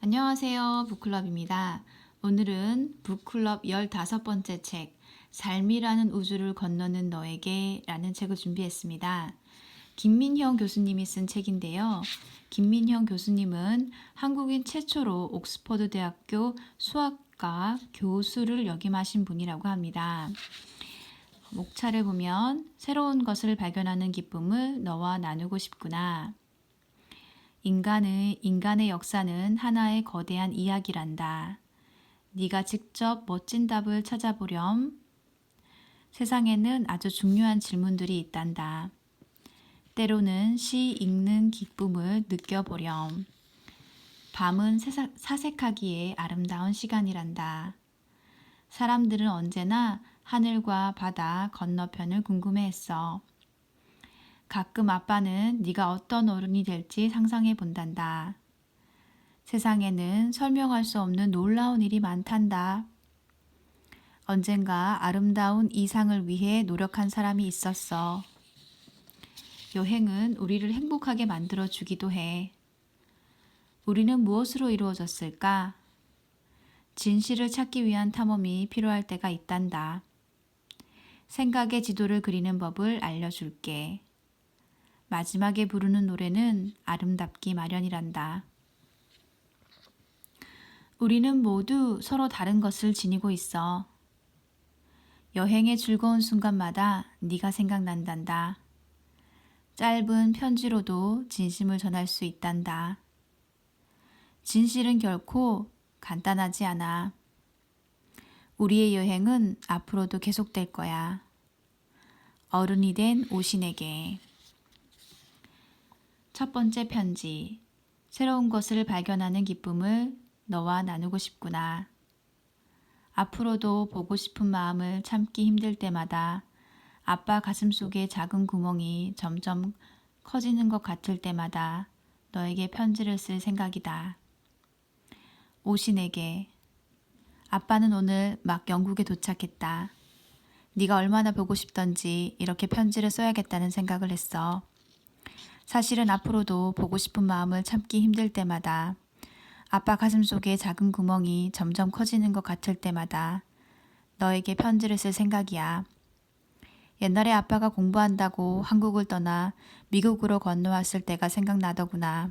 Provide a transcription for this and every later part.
안녕하세요. 북클럽입니다. 오늘은 북클럽 15번째 책, 삶이라는 우주를 건너는 너에게 라는 책을 준비했습니다. 김민형 교수님이 쓴 책인데요. 김민형 교수님은 한국인 최초로 옥스퍼드 대학교 수학과 교수를 역임하신 분이라고 합니다. 목차를 보면 새로운 것을 발견하는 기쁨을 너와 나누고 싶구나. 인간의 역사는 하나의 거대한 이야기란다. 네가 직접 멋진 답을 찾아보렴. 세상에는 아주 중요한 질문들이 있단다. 때로는 시 읽는 기쁨을 느껴보렴. 밤은 사색하기에 아름다운 시간이란다. 사람들은 언제나 하늘과 바다 건너편을 궁금해했어. 가끔 아빠는 네가 어떤 어른이 될지 상상해 본단다. 세상에는 설명할 수 없는 놀라운 일이 많단다. 언젠가 아름다운 이상을 위해 노력한 사람이 있었어. 여행은 우리를 행복하게 만들어 주기도 해. 우리는 무엇으로 이루어졌을까? 진실을 찾기 위한 탐험이 필요할 때가 있단다. 생각의 지도를 그리는 법을 알려줄게. 마지막에 부르는 노래는 아름답기 마련이란다. 우리는 모두 서로 다른 것을 지니고 있어. 여행의 즐거운 순간마다 네가 생각난단다. 짧은 편지로도 진심을 전할 수 있단다. 진실은 결코 간단하지 않아. 우리의 여행은 앞으로도 계속될 거야. 어른이 된 오신에게. 첫 번째 편지. 새로운 것을 발견하는 기쁨을 너와 나누고 싶구나. 앞으로도 보고 싶은 마음을 참기 힘들 때마다 아빠 가슴속의 작은 구멍이 점점 커지는 것 같을 때마다 너에게 편지를 쓸 생각이다. 오신에게. 아빠는 오늘 막 영국에 도착했다. 네가 얼마나 보고 싶던지 이렇게 편지를 써야겠다는 생각을 했어. 사실은 앞으로도 보고 싶은 마음을 참기 힘들 때마다 아빠 가슴속에 작은 구멍이 점점 커지는 것 같을 때마다 너에게 편지를 쓸 생각이야. 옛날에 아빠가 공부한다고 한국을 떠나 미국으로 건너왔을 때가 생각나더구나.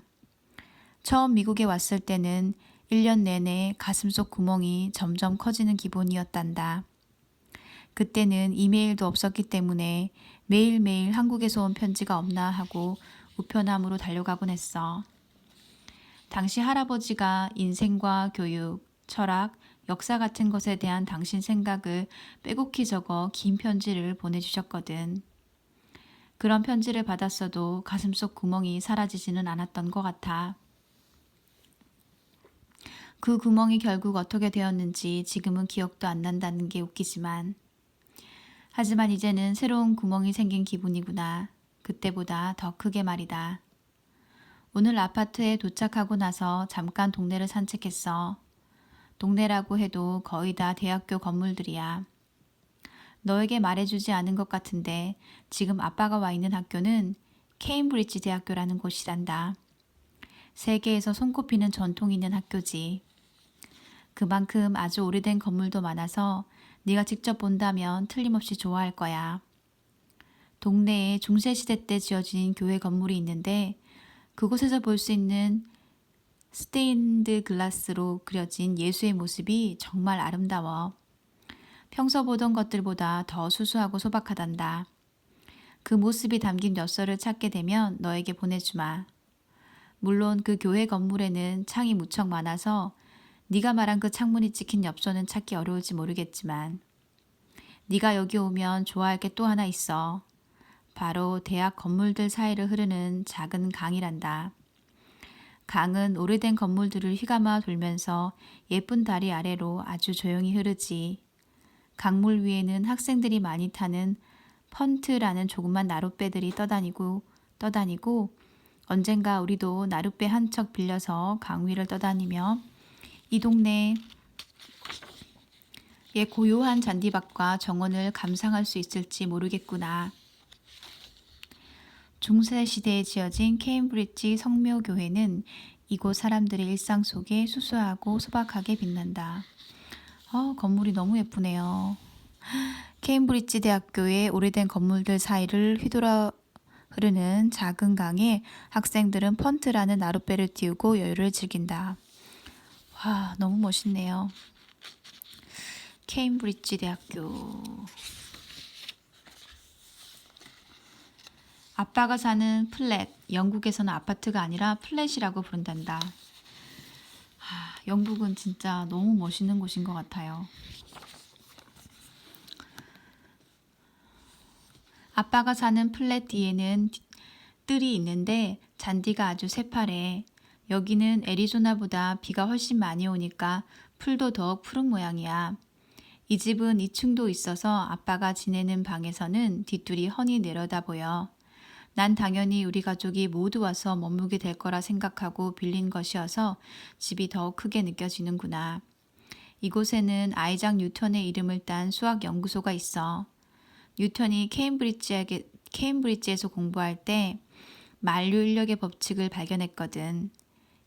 처음 미국에 왔을 때는 1년 내내 가슴속 구멍이 점점 커지는 기분이었단다. 그때는 이메일도 없었기 때문에 매일매일 한국에서 온 편지가 없나 하고 우편함으로 달려가곤 했어. 당시 할아버지가 인생과 교육, 철학, 역사 같은 것에 대한 당신 생각을 빼곡히 적어 긴 편지를 보내주셨거든. 그런 편지를 받았어도 가슴속 구멍이 사라지지는 않았던 것 같아. 그 구멍이 결국 어떻게 되었는지 지금은 기억도 안 난다는 게 웃기지만. 하지만 이제는 새로운 구멍이 생긴 기분이구나. 그때보다 더 크게 말이다. 오늘 아파트에 도착하고 나서 잠깐 동네를 산책했어. 동네라고 해도 거의 다 대학교 건물들이야. 너에게 말해주지 않은 것 같은데 지금 아빠가 와 있는 학교는 케임브리지 대학교라는 곳이란다. 세계에서 손꼽히는 전통 있는 학교지. 그만큼 아주 오래된 건물도 많아서 네가 직접 본다면 틀림없이 좋아할 거야. 동네에 중세시대 때 지어진 교회 건물이 있는데 그곳에서 볼 수 있는 스테인드 글라스로 그려진 예수의 모습이 정말 아름다워. 평소 보던 것들보다 더 수수하고 소박하단다. 그 모습이 담긴 엽서를 찾게 되면 너에게 보내주마. 물론 그 교회 건물에는 창이 무척 많아서 네가 말한 그 창문이 찍힌 엽서는 찾기 어려울지 모르겠지만 네가 여기 오면 좋아할 게 또 하나 있어. 바로 대학 건물들 사이를 흐르는 작은 강이란다. 강은 오래된 건물들을 휘감아 돌면서 예쁜 다리 아래로 아주 조용히 흐르지. 강물 위에는 학생들이 많이 타는 펀트라는 조그만 나룻배들이 떠다니고 언젠가 우리도 나룻배 한 척 빌려서 강 위를 떠다니며 이 동네의 고요한 잔디밭과 정원을 감상할 수 있을지 모르겠구나. 중세시대에 지어진 케임브리지 성묘교회는 이곳 사람들의 일상 속에 수수하고 소박하게 빛난다. 건물이 너무 예쁘네요. 케임브리지 대학교의 오래된 건물들 사이를 휘돌아 흐르는 작은 강에 학생들은 펀트라는 나룻배를 띄우고 여유를 즐긴다. 와, 너무 멋있네요. 케임브리지 대학교. 아빠가 사는 플랫, 영국에서는 아파트가 아니라 플랫이라고 부른단다. 영국은 진짜 너무 멋있는 곳인 것 같아요. 아빠가 사는 플랫 뒤에는 뜰이 있는데 잔디가 아주 새파래. 여기는 애리조나보다 비가 훨씬 많이 오니까 풀도 더욱 푸른 모양이야. 이 집은 2층도 있어서 아빠가 지내는 방에서는 뒷뜰이 훤히 내려다 보여. 난 당연히 우리 가족이 모두 와서 머물게 될 거라 생각하고 빌린 것이어서 집이 더욱 크게 느껴지는구나. 이곳에는 아이작 뉴턴의 이름을 딴 수학 연구소가 있어. 뉴턴이 케임브리지에서 공부할 때 만류 인력의 법칙을 발견했거든.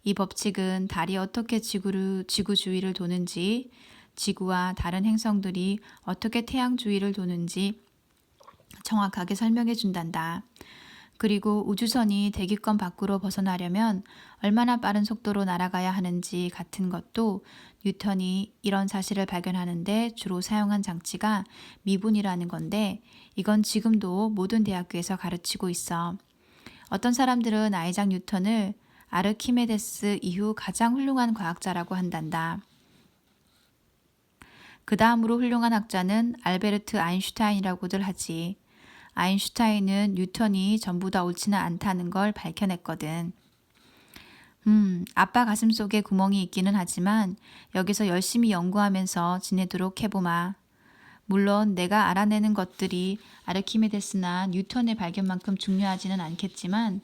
이 법칙은 달이 어떻게 지구 주위를 도는지, 지구와 다른 행성들이 어떻게 태양 주위를 도는지 정확하게 설명해 준단다. 그리고 우주선이 대기권 밖으로 벗어나려면 얼마나 빠른 속도로 날아가야 하는지 같은 것도 뉴턴이 이런 사실을 발견하는데 주로 사용한 장치가 미분이라는 건데 이건 지금도 모든 대학교에서 가르치고 있어. 어떤 사람들은 아이작 뉴턴을 아르키메데스 이후 가장 훌륭한 과학자라고 한단다. 그 다음으로 훌륭한 학자는 알베르트 아인슈타인이라고들 하지. 아인슈타인은 뉴턴이 전부 다 옳지는 않다는 걸 밝혀냈거든. 아빠 가슴 속에 구멍이 있기는 하지만 여기서 열심히 연구하면서 지내도록 해보마. 물론 내가 알아내는 것들이 아르키메데스나 뉴턴의 발견만큼 중요하지는 않겠지만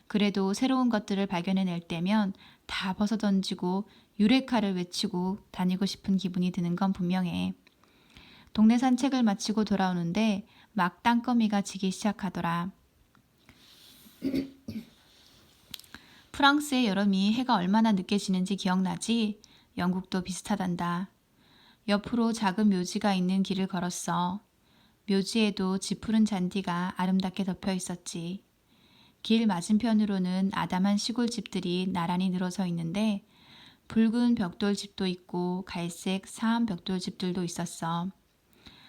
그래도 새로운 것들을 발견해낼 때면 다 벗어던지고 유레카를 외치고 다니고 싶은 기분이 드는 건 분명해. 동네 산책을 마치고 돌아오는데 막 땅거미가 지기 시작하더라. 프랑스의 여름이 해가 얼마나 늦게 지는지 기억나지? 영국도 비슷하단다. 옆으로 작은 묘지가 있는 길을 걸었어. 묘지에도 짙푸른 잔디가 아름답게 덮여 있었지. 길 맞은편으로는 아담한 시골집들이 나란히 늘어서 있는데 붉은 벽돌집도 있고 갈색 사암 벽돌집들도 있었어.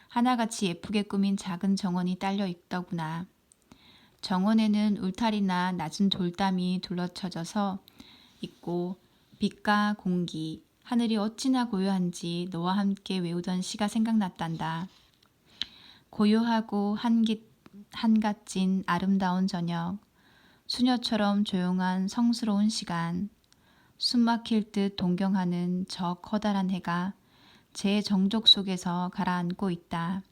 하나같이 예쁘게 꾸민 작은 정원이 딸려 있더구나. 정원에는 울타리나 낮은 돌담이 둘러쳐져서 있고 빛과 공기, 하늘이 어찌나 고요한지 너와 함께 외우던 시가 생각났단다. 고요하고 한갓진 아름다운 저녁, 수녀처럼 조용한 성스러운 시간, 숨막힐 듯 동경하는 저 커다란 해가 제 정적 속에서 가라앉고 있다.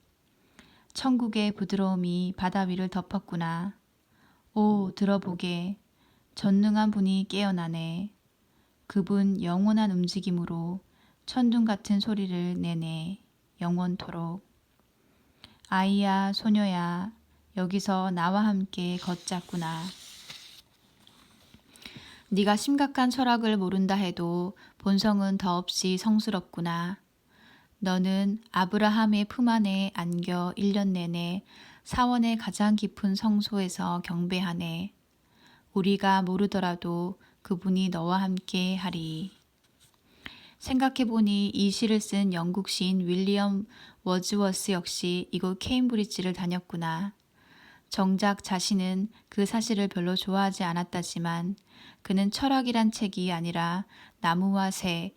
천국의 부드러움이 바다 위를 덮었구나. 오, 들어보게. 전능한 분이 깨어나네. 그분 영원한 움직임으로 천둥 같은 소리를 내네. 영원토록. 아이야, 소녀야, 여기서 나와 함께 걷자꾸나. 네가 심각한 철학을 모른다 해도 본성은 더없이 성스럽구나. 너는 아브라함의 품 안에 안겨 1년 내내 사원의 가장 깊은 성소에서 경배하네. 우리가 모르더라도 그분이 너와 함께 하리. 생각해보니 이 시를 쓴 영국 시인 윌리엄 워즈워스 역시 이곳 케임브리지를 다녔구나. 정작 자신은 그 사실을 별로 좋아하지 않았다지만 그는 철학이란 책이 아니라 나무와 새,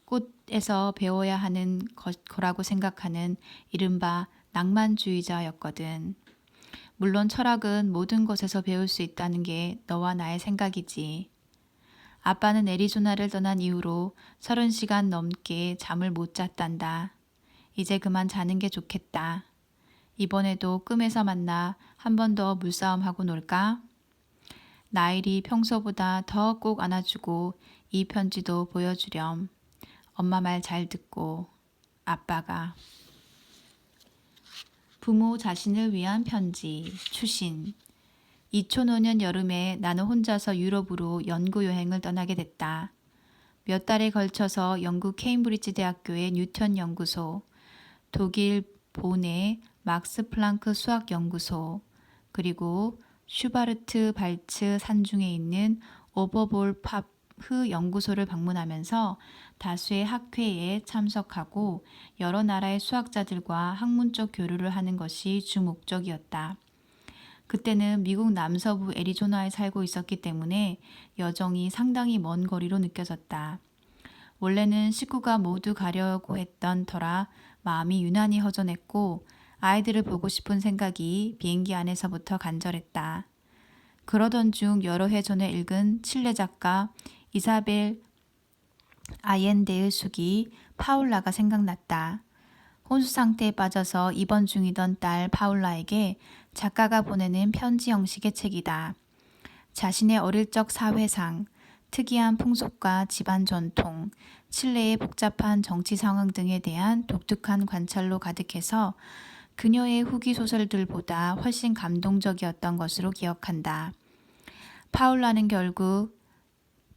꽃에서 배워야 하는 거라고 생각하는 이른바 낭만주의자였거든. 물론 철학은 모든 것에서 배울 수 있다는 게 너와 나의 생각이지. 아빠는 애리조나를 떠난 이후로 30시간 넘게 잠을 못 잤단다. 이제 그만 자는 게 좋겠다. 이번에도 꿈에서 만나 한 번 더 물싸움하고 놀까? 나일이 평소보다 더 꼭 안아주고 이 편지도 보여주렴. 엄마 말 잘 듣고. 아빠가. 부모 자신을 위한 편지. 추신. 2005년 여름에 나는 혼자서 유럽으로 연구 여행을 떠나게 됐다. 몇 달에 걸쳐서 영국 케임브리지 대학교의 뉴턴 연구소, 독일 본의 막스 플랑크 수학 연구소, 그리고 슈바르트 발츠 산중에 있는 오버볼 파프 연구소를 방문하면서 다수의 학회에 참석하고 여러 나라의 수학자들과 학문적 교류를 하는 것이 주 목적이었다. 그때는 미국 남서부 애리조나에 살고 있었기 때문에 여정이 상당히 먼 거리로 느껴졌다. 원래는 식구가 모두 가려고 했던 터라 마음이 유난히 허전했고 아이들을 보고 싶은 생각이 비행기 안에서부터 간절했다. 그러던 중 여러 해 전에 읽은 칠레 작가 이사벨 아옌데의 수기 파울라가 생각났다. 혼수 상태에 빠져서 입원 중이던 딸 파울라에게 작가가 보내는 편지 형식의 책이다. 자신의 어릴 적 사회상, 특이한 풍속과 집안 전통, 칠레의 복잡한 정치 상황 등에 대한 독특한 관찰로 가득해서 그녀의 후기 소설들보다 훨씬 감동적이었던 것으로 기억한다. 파울라는 결국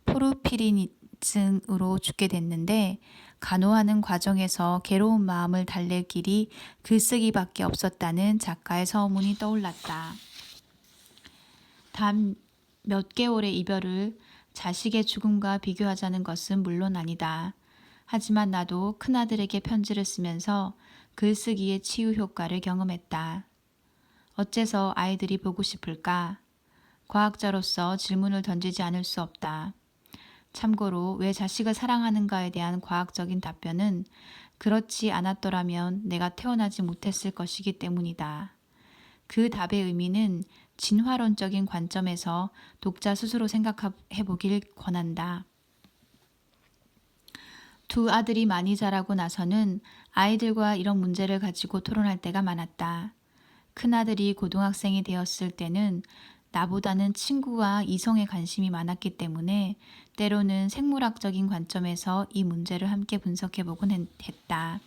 포르피린증으로 죽게 됐는데 간호하는 과정에서 괴로운 마음을 달랠 길이 글쓰기밖에 없었다는 작가의 서문이 떠올랐다. 단 몇 개월의 이별을 자식의 죽음과 비교하자는 것은 물론 아니다. 하지만 나도 큰아들에게 편지를 쓰면서 글쓰기의 치유 효과를 경험했다. 어째서 아이들이 보고 싶을까? 과학자로서 질문을 던지지 않을 수 없다. 참고로 왜 자식을 사랑하는가에 대한 과학적인 답변은 그렇지 않았더라면 내가 태어나지 못했을 것이기 때문이다. 그 답의 의미는 진화론적인 관점에서 독자 스스로 생각해 보길 권한다. 두 아들이 많이 자라고 나서는 아이들과 이런 문제를 가지고 토론할 때가 많았다. 큰아들이 고등학생이 되었을 때는 나보다는 친구와 이성에 관심이 많았기 때문에 때로는 생물학적인 관점에서 이 문제를 함께 분석해보곤 했다.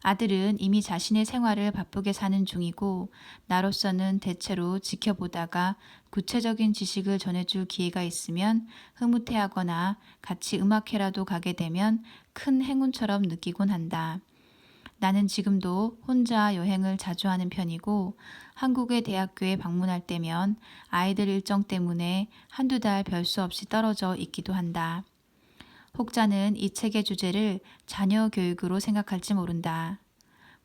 아들은 이미 자신의 생활을 바쁘게 사는 중이고 나로서는 대체로 지켜보다가 구체적인 지식을 전해줄 기회가 있으면 흐뭇해하거나 같이 음악회라도 가게 되면 큰 행운처럼 느끼곤 한다. 나는 지금도 혼자 여행을 자주 하는 편이고 한국의 대학교에 방문할 때면 아이들 일정 때문에 한두 달 별 수 없이 떨어져 있기도 한다. 혹자는 이 책의 주제를 자녀 교육으로 생각할지 모른다.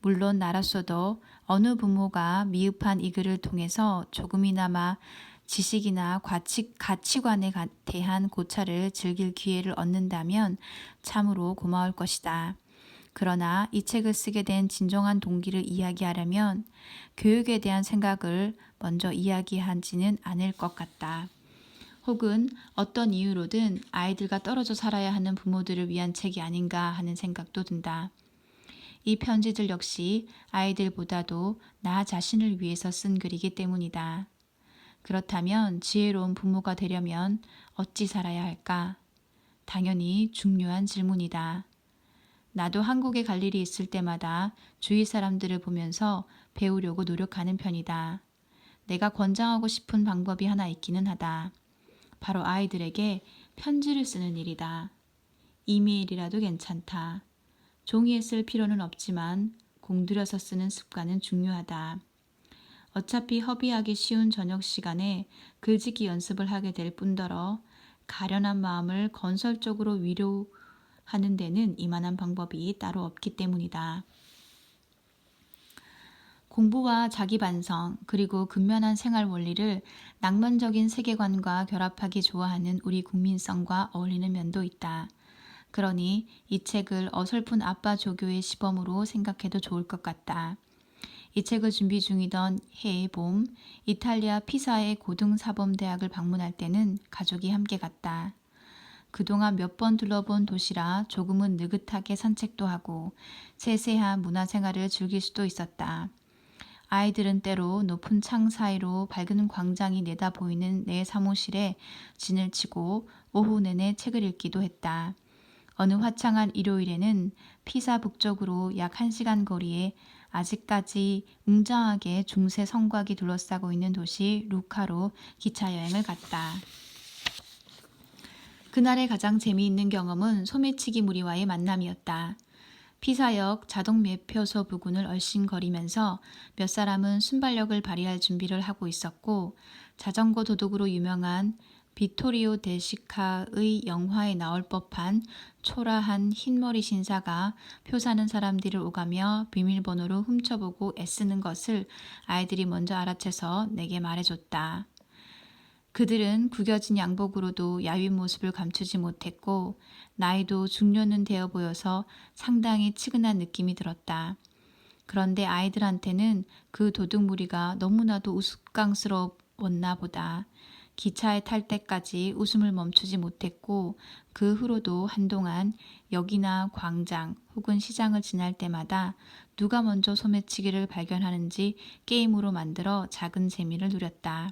물론 나로서도 어느 부모가 미흡한 이 글을 통해서 조금이나마 지식이나 가치관에 대한 고찰을 즐길 기회를 얻는다면 참으로 고마울 것이다. 그러나 이 책을 쓰게 된 진정한 동기를 이야기하려면 교육에 대한 생각을 먼저 이야기하지는 않을 것 같다. 혹은 어떤 이유로든 아이들과 떨어져 살아야 하는 부모들을 위한 책이 아닌가 하는 생각도 든다. 이 편지들 역시 아이들보다도 나 자신을 위해서 쓴 글이기 때문이다. 그렇다면 지혜로운 부모가 되려면 어찌 살아야 할까? 당연히 중요한 질문이다. 나도 한국에 갈 일이 있을 때마다 주위 사람들을 보면서 배우려고 노력하는 편이다. 내가 권장하고 싶은 방법이 하나 있기는 하다. 바로 아이들에게 편지를 쓰는 일이다. 이메일이라도 괜찮다. 종이에 쓸 필요는 없지만 공들여서 쓰는 습관은 중요하다. 어차피 허비하기 쉬운 저녁 시간에 글짓기 연습을 하게 될 뿐더러 가련한 마음을 건설적으로 위로하는 데는 이만한 방법이 따로 없기 때문이다. 공부와 자기 반성 그리고 근면한 생활 원리를 낭만적인 세계관과 결합하기 좋아하는 우리 국민성과 어울리는 면도 있다. 그러니 이 책을 어설픈 아빠 조교의 시범으로 생각해도 좋을 것 같다. 이 책을 준비 중이던 해의 봄, 이탈리아 피사의 고등사범대학을 방문할 때는 가족이 함께 갔다. 그동안 몇 번 둘러본 도시라 조금은 느긋하게 산책도 하고 세세한 문화생활을 즐길 수도 있었다. 아이들은 때로 높은 창 사이로 밝은 광장이 내다보이는 내 사무실에 진을 치고 오후 내내 책을 읽기도 했다. 어느 화창한 일요일에는 피사 북쪽으로 약 1시간 거리에 아직까지 웅장하게 중세 성곽이 둘러싸고 있는 도시 루카로 기차 여행을 갔다. 그날의 가장 재미있는 경험은 소매치기 무리와의 만남이었다. 피사역 자동 매표소 부근을 얼씬거리면서 몇 사람은 순발력을 발휘할 준비를 하고 있었고, 자전거 도둑으로 유명한 비토리오 데시카의 영화에 나올 법한 초라한 흰머리 신사가 표 사는 사람들을 오가며 비밀번호로 훔쳐보고 애쓰는 것을 아이들이 먼저 알아채서 내게 말해줬다. 그들은 구겨진 양복으로도 야윈 모습을 감추지 못했고 나이도 중년은 되어 보여서 상당히 측은한 느낌이 들었다. 그런데 아이들한테는 그 도둑 무리가 너무나도 우스꽝스러웠나 보다. 기차에 탈 때까지 웃음을 멈추지 못했고 그 후로도 한동안 역이나 광장 혹은 시장을 지날 때마다 누가 먼저 소매치기를 발견하는지 게임으로 만들어 작은 재미를 누렸다.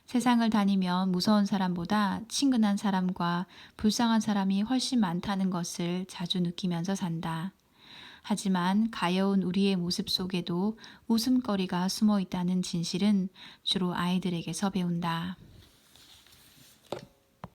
세상을 다니면 무서운 사람보다 친근한 사람과 불쌍한 사람이 훨씬 많다는 것을 자주 느끼면서 산다. 하지만 가여운 우리의 모습 속에도 웃음거리가 숨어 있다는 진실은 주로 아이들에게서 배운다.